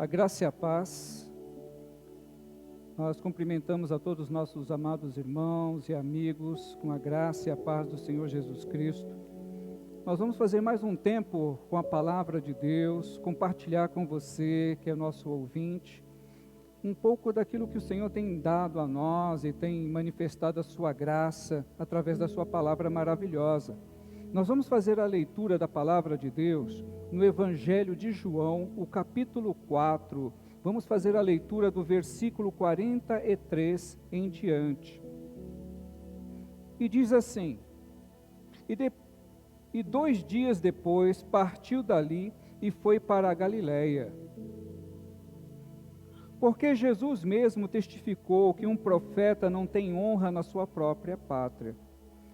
A graça e a paz. Nós cumprimentamos a todos os nossos amados irmãos e amigos com a graça e a paz do Senhor Jesus Cristo. Nós vamos fazer mais um tempo com a palavra de Deus, compartilhar com você, que é nosso ouvinte, um pouco daquilo que o Senhor tem dado a nós e tem manifestado a sua graça através da sua palavra maravilhosa. Nós vamos fazer a leitura da palavra de Deus no Evangelho de João, o capítulo 4. Vamos fazer a leitura do versículo 43 em diante. E diz assim: E 2 dias depois partiu dali e foi para a Galiléia. Porque Jesus mesmo testificou que um profeta não tem honra na sua própria pátria.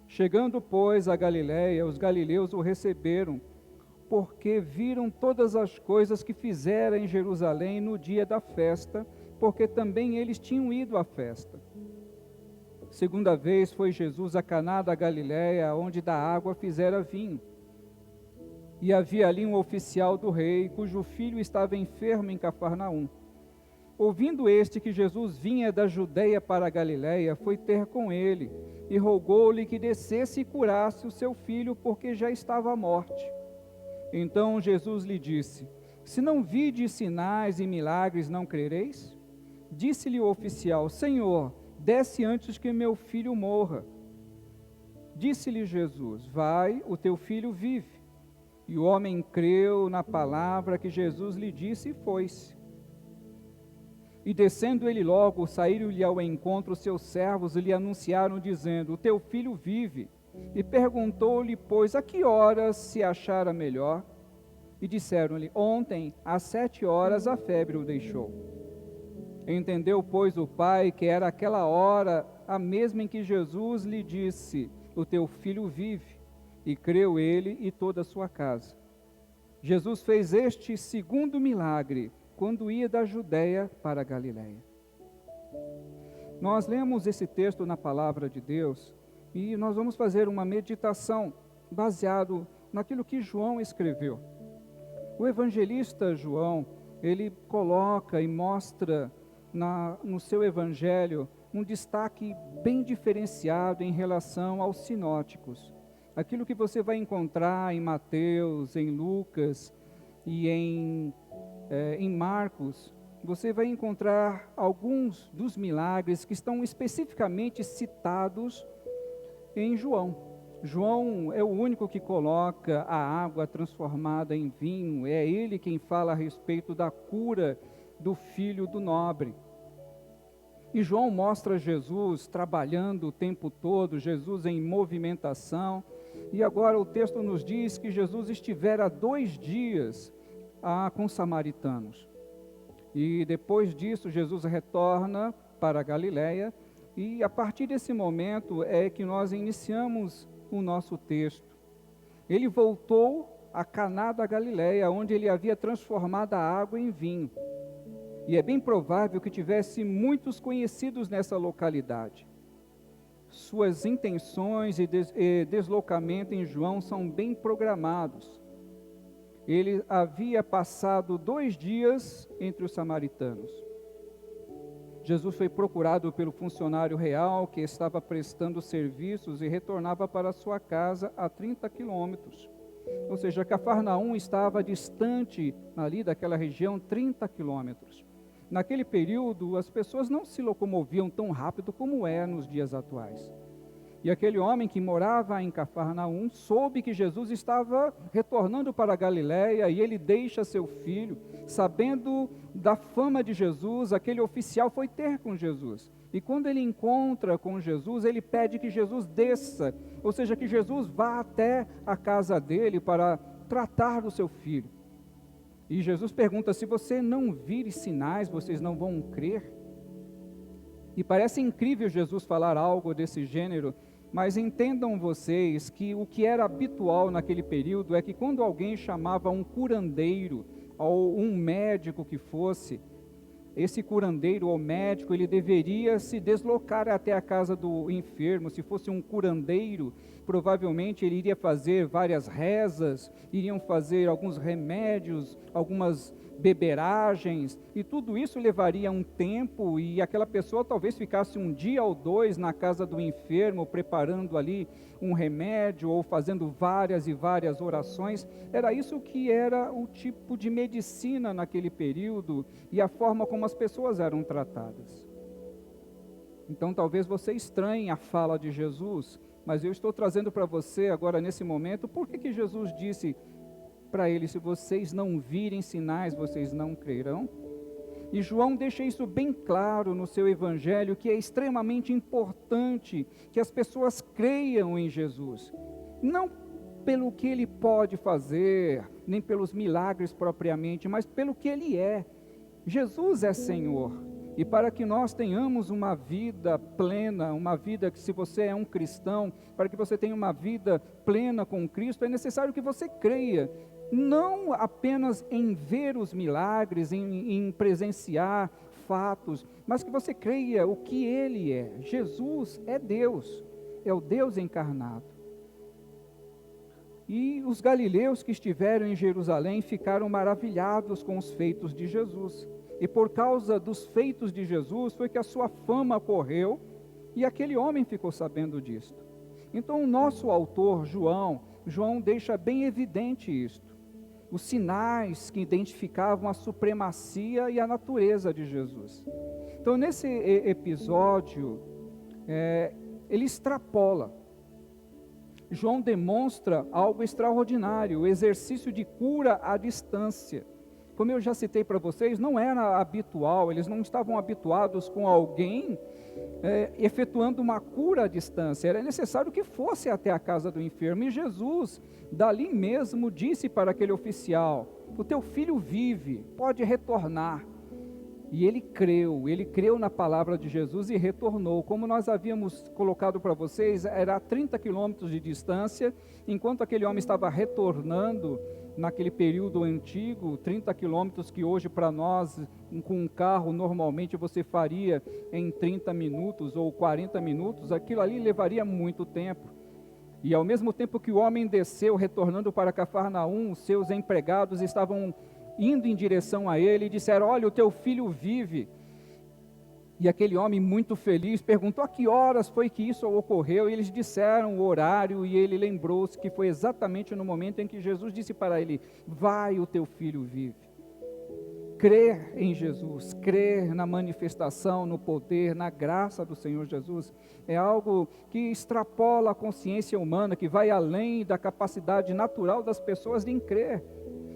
Chegando, pois, a Galiléia, os galileus o receberam, porque viram todas as coisas que fizera em Jerusalém no dia da festa, porque também eles tinham ido à festa. Segunda vez foi Jesus a Caná da Galiléia, onde da água fizera vinho. E havia ali um oficial do rei, cujo filho estava enfermo em Cafarnaum. Ouvindo este que Jesus vinha da Judeia para a Galiléia, foi ter com ele, e rogou-lhe que descesse e curasse o seu filho, porque já estava à morte. Então Jesus lhe disse: Se não vides sinais e milagres, não crereis? Disse-lhe o oficial: Senhor, desce antes que meu filho morra. Disse-lhe Jesus: Vai, o teu filho vive. E o homem creu na palavra que Jesus lhe disse e foi-se. E descendo ele logo, saíram-lhe ao encontro seus servos e lhe anunciaram, dizendo: O teu filho vive. E perguntou-lhe, pois, a que horas se achara melhor? E disseram-lhe: Ontem, às 7 horas, a febre o deixou. Entendeu, pois, o pai que era aquela hora a mesma em que Jesus lhe disse: O teu filho vive. E creu ele e toda a sua casa. Jesus fez este segundo milagre quando ia da Judeia para a Galiléia. Nós lemos esse texto na palavra de Deus e nós vamos fazer uma meditação baseado naquilo que João escreveu. O evangelista João, ele coloca e mostra no seu evangelho um destaque bem diferenciado em relação aos sinóticos. Aquilo que você vai encontrar em Mateus, em Lucas e em Marcos, você vai encontrar alguns dos milagres que estão especificamente citados em João. João é o único que coloca a água transformada em vinho, é ele quem fala a respeito da cura do filho do nobre. E João mostra Jesus trabalhando o tempo todo, Jesus em movimentação, e agora o texto nos diz que Jesus estivera 2 dias com os samaritanos. E depois disso, Jesus retorna para a Galiléia, e a partir desse momento é que nós iniciamos o nosso texto. Ele voltou a Caná da Galiléia, onde ele havia transformado a água em vinho. E é bem provável que tivesse muitos conhecidos nessa localidade. Suas intenções e deslocamento em João são bem programados. Ele havia passado 2 dias entre os samaritanos. Jesus foi procurado pelo funcionário real que estava prestando serviços e retornava para sua casa a 30 quilômetros. Ou seja, Cafarnaum estava distante ali daquela região 30 quilômetros. Naquele período, as pessoas não se locomoviam tão rápido como é nos dias atuais. E aquele homem que morava em Cafarnaum soube que Jesus estava retornando para a Galiléia e ele deixa seu filho. Sabendo da fama de Jesus, aquele oficial foi ter com Jesus. E quando ele encontra com Jesus, ele pede que Jesus desça, ou seja, que Jesus vá até a casa dele para tratar do seu filho. E Jesus pergunta: se você não vir sinais, vocês não vão crer? E parece incrível Jesus falar algo desse gênero, mas entendam vocês que o que era habitual naquele período é que quando alguém chamava um curandeiro, ou um médico que fosse, esse curandeiro ou médico, ele deveria se deslocar até a casa do enfermo. Se fosse um curandeiro, provavelmente ele iria fazer várias rezas, iriam fazer alguns remédios, algumas beberagens, e tudo isso levaria um tempo, e aquela pessoa talvez ficasse um dia ou dois na casa do enfermo, preparando ali um remédio, ou fazendo várias e várias orações. Era isso que era o tipo de medicina naquele período, e a forma como as pessoas eram tratadas. Então talvez você estranhe a fala de Jesus, mas eu estou trazendo para você agora nesse momento, por que Jesus disse para ele: se vocês não virem sinais, vocês não crerão? E João deixa isso bem claro no seu evangelho, que é extremamente importante que as pessoas creiam em Jesus, não pelo que ele pode fazer, nem pelos milagres propriamente, mas pelo que ele é. Jesus é Senhor. E para que nós tenhamos uma vida plena, uma vida que, se você é um cristão, para que você tenha uma vida plena com Cristo, é necessário que você creia, não apenas em ver os milagres, em presenciar fatos, mas que você creia o que Ele é. Jesus é Deus, é o Deus encarnado. E os galileus que estiveram em Jerusalém ficaram maravilhados com os feitos de Jesus. E por causa dos feitos de Jesus foi que a sua fama correu, e aquele homem ficou sabendo disto. Então o nosso autor, João deixa bem evidente isto. Os sinais que identificavam a supremacia e a natureza de Jesus. Então nesse episódio, ele extrapola. João demonstra algo extraordinário, o exercício de cura à distância. Como eu já citei para vocês, não era habitual, eles não estavam habituados com alguém efetuando uma cura à distância. Era necessário que fosse até a casa do enfermo. E Jesus, dali mesmo, disse para aquele oficial: o teu filho vive, pode retornar. E ele creu na palavra de Jesus e retornou. Como nós havíamos colocado para vocês, era a 30 quilômetros de distância, enquanto aquele homem estava retornando, naquele período antigo, 30 quilômetros que hoje para nós, com um carro, normalmente você faria em 30 minutos ou 40 minutos, aquilo ali levaria muito tempo. E ao mesmo tempo que o homem desceu, retornando para Cafarnaum, seus empregados estavam indo em direção a ele e disseram: olha, o teu filho vive. E aquele homem, muito feliz, perguntou a que horas foi que isso ocorreu, e eles disseram o horário, e ele lembrou-se que foi exatamente no momento em que Jesus disse para ele: vai, o teu filho vive. Crer em Jesus, crer na manifestação, no poder, na graça do Senhor Jesus, é algo que extrapola a consciência humana, que vai além da capacidade natural das pessoas de crer.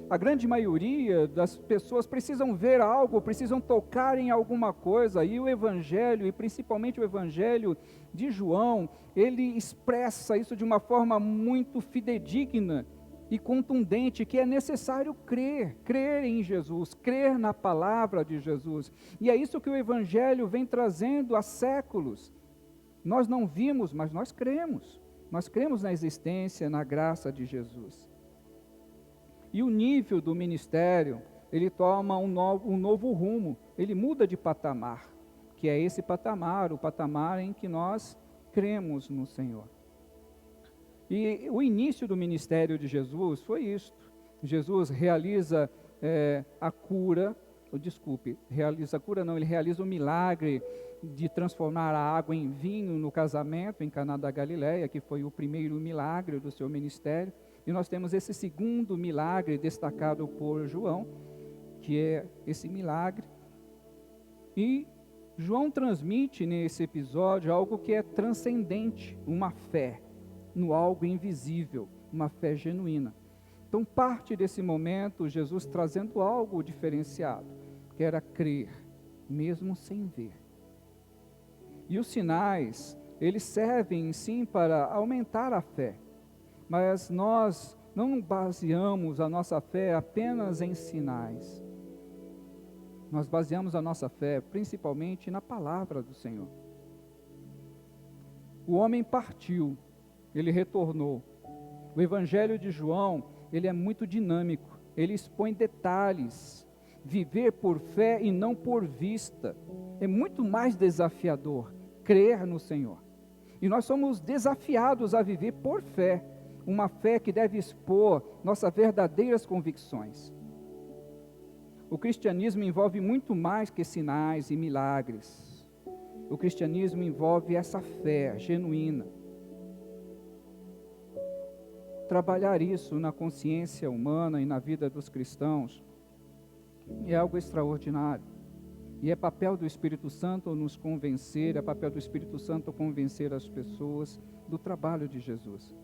A grande maioria das pessoas precisam ver algo, precisam tocar em alguma coisa, e o Evangelho, e principalmente o Evangelho de João, ele expressa isso de uma forma muito fidedigna e contundente, que é necessário crer em Jesus, crer na palavra de Jesus. E é isso que o Evangelho vem trazendo há séculos. Nós não vimos, mas nós cremos na existência, na graça de Jesus. E o nível do ministério, ele toma um novo rumo, ele muda de patamar, que é esse patamar, o patamar em que nós cremos no Senhor. E o início do ministério de Jesus foi isto. Jesus realiza ele realiza o milagre de transformar a água em vinho no casamento em Caná da Galileia, que foi o primeiro milagre do seu ministério. E nós temos esse segundo milagre destacado por João, que é esse milagre. E João transmite nesse episódio algo que é transcendente, uma fé no algo invisível, uma fé genuína. Então parte desse momento Jesus trazendo algo diferenciado, que era crer, mesmo sem ver. E os sinais, eles servem sim para aumentar a fé. Mas nós não baseamos a nossa fé apenas em sinais. Nós baseamos a nossa fé principalmente na palavra do Senhor. O homem partiu, ele retornou. O Evangelho de João, ele é muito dinâmico, ele expõe detalhes. Viver por fé e não por vista é muito mais desafiador, crer no Senhor. E nós somos desafiados a viver por fé. Uma fé que deve expor nossas verdadeiras convicções. O cristianismo envolve muito mais que sinais e milagres. O cristianismo envolve essa fé genuína. Trabalhar isso na consciência humana e na vida dos cristãos é algo extraordinário. E é papel do Espírito Santo nos convencer, é papel do Espírito Santo convencer as pessoas do trabalho de Jesus.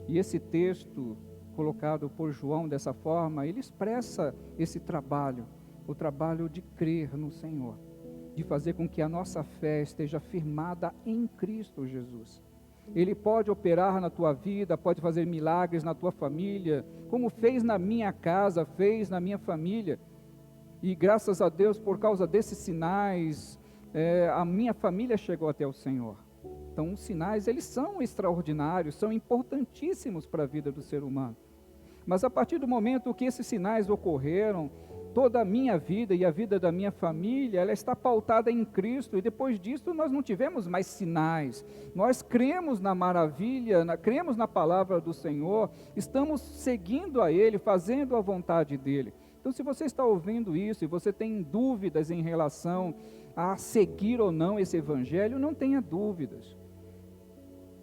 E esse texto, colocado por João dessa forma, ele expressa esse trabalho, o trabalho de crer no Senhor, de fazer com que a nossa fé esteja firmada em Cristo Jesus. Ele pode operar na tua vida, pode fazer milagres na tua família, como fez na minha casa, fez na minha família. E graças a Deus, por causa desses sinais, a minha família chegou até o Senhor. Então, os sinais, eles são extraordinários, são importantíssimos para a vida do ser humano. Mas a partir do momento que esses sinais ocorreram, toda a minha vida e a vida da minha família, ela está pautada em Cristo, e depois disso nós não tivemos mais sinais. Nós cremos na maravilha, cremos na palavra do Senhor, estamos seguindo a Ele, fazendo a vontade dEle. Então, se você está ouvindo isso e você tem dúvidas em relação a seguir ou não esse Evangelho, não tenha dúvidas.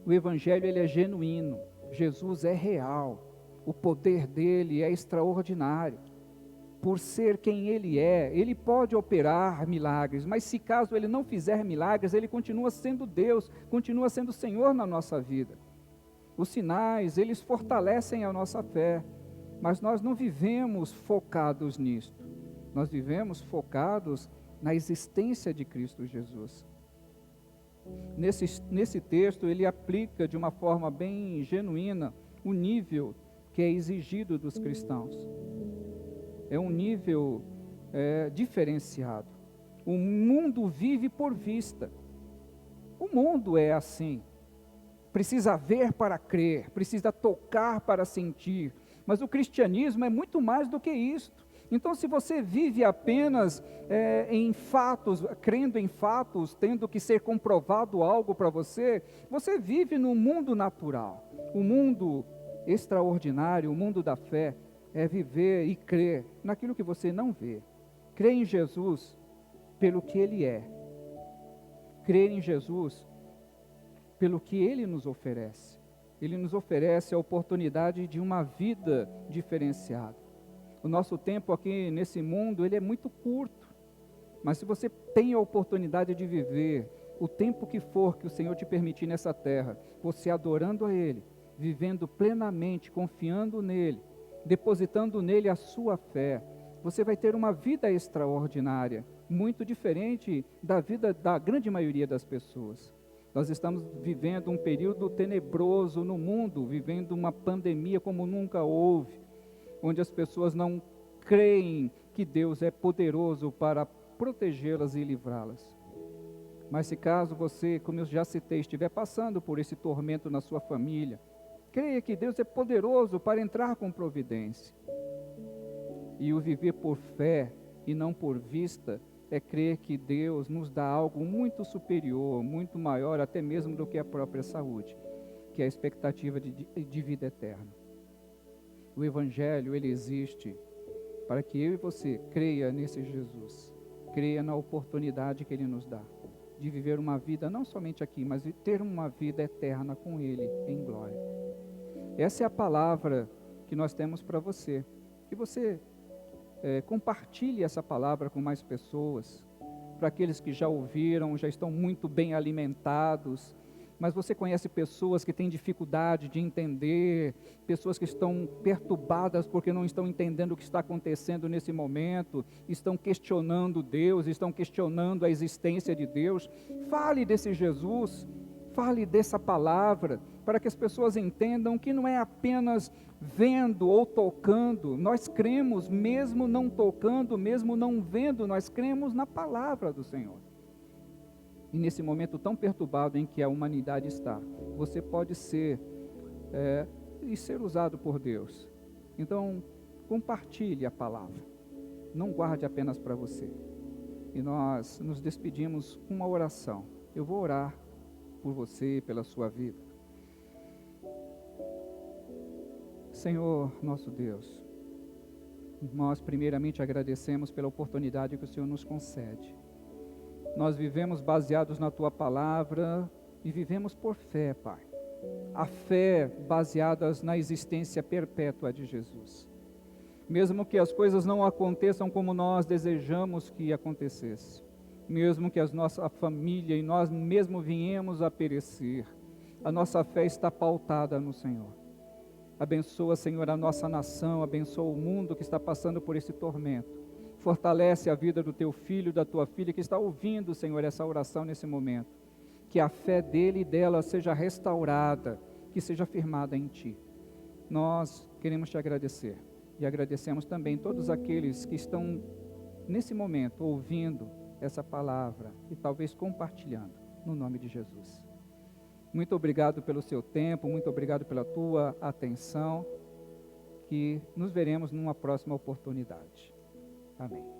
O Evangelho, ele é genuíno, Jesus é real, o poder dele é extraordinário. Por ser quem ele é, ele pode operar milagres, mas se caso ele não fizer milagres, ele continua sendo Deus, continua sendo Senhor na nossa vida. Os sinais, eles fortalecem a nossa fé, mas nós não vivemos focados nisto, nós vivemos focados na existência de Cristo Jesus. Nesse texto, ele aplica de uma forma bem genuína o nível que é exigido dos cristãos. É um nível diferenciado. O mundo vive por vista. O mundo é assim. Precisa ver para crer, precisa tocar para sentir. Mas o cristianismo é muito mais do que isto. Então, se você vive apenas em fatos, crendo em fatos, tendo que ser comprovado algo para você, você vive no mundo natural. O mundo extraordinário, o mundo da fé, é viver e crer naquilo que você não vê. Crer em Jesus pelo que Ele é. Crer em Jesus pelo que Ele nos oferece. Ele nos oferece a oportunidade de uma vida diferenciada. O nosso tempo aqui nesse mundo, ele é muito curto. Mas se você tem a oportunidade de viver o tempo que for que o Senhor te permitir nessa terra, você adorando a Ele, vivendo plenamente, confiando nele, depositando nele a sua fé, você vai ter uma vida extraordinária, muito diferente da vida da grande maioria das pessoas. Nós estamos vivendo um período tenebroso no mundo, vivendo uma pandemia como nunca houve, onde as pessoas não creem que Deus é poderoso para protegê-las e livrá-las. Mas se caso você, como eu já citei, estiver passando por esse tormento na sua família, creia que Deus é poderoso para entrar com providência. E o viver por fé e não por vista é crer que Deus nos dá algo muito superior, muito maior, até mesmo do que a própria saúde, que é a expectativa de vida eterna. O Evangelho, ele existe para que eu e você creia nesse Jesus, creia na oportunidade que Ele nos dá, de viver uma vida não somente aqui, mas de ter uma vida eterna com Ele em glória. Essa é a palavra que nós temos para você, que você compartilhe essa palavra com mais pessoas, para aqueles que já ouviram, já estão muito bem alimentados, mas você conhece pessoas que têm dificuldade de entender, pessoas que estão perturbadas porque não estão entendendo o que está acontecendo nesse momento, estão questionando Deus, estão questionando a existência de Deus. Fale desse Jesus, fale dessa palavra, para que as pessoas entendam que não é apenas vendo ou tocando, nós cremos mesmo não tocando, mesmo não vendo, nós cremos na palavra do Senhor. E nesse momento tão perturbado em que a humanidade está, você pode ser e ser usado por Deus. Então, compartilhe a palavra, não guarde apenas para você. E nós nos despedimos com uma oração. Eu vou orar por você, pela sua vida. Senhor, nosso Deus, nós primeiramente agradecemos pela oportunidade que o Senhor nos concede. Nós vivemos baseados na Tua palavra e vivemos por fé, Pai. A fé baseadas na existência perpétua de Jesus. Mesmo que as coisas não aconteçam como nós desejamos que acontecesse, mesmo que a nossa família e nós mesmo viemos a perecer, a nossa fé está pautada no Senhor. Abençoa, Senhor, a nossa nação, abençoa o mundo que está passando por esse tormento. Fortalece a vida do teu filho, da tua filha que está ouvindo, Senhor, essa oração nesse momento. Que a fé dele e dela seja restaurada, que seja firmada em ti. Nós queremos te agradecer e agradecemos também todos aqueles que estão nesse momento ouvindo essa palavra e talvez compartilhando, no nome de Jesus. Muito obrigado pelo seu tempo, muito obrigado pela tua atenção, que nos veremos numa próxima oportunidade. Amém.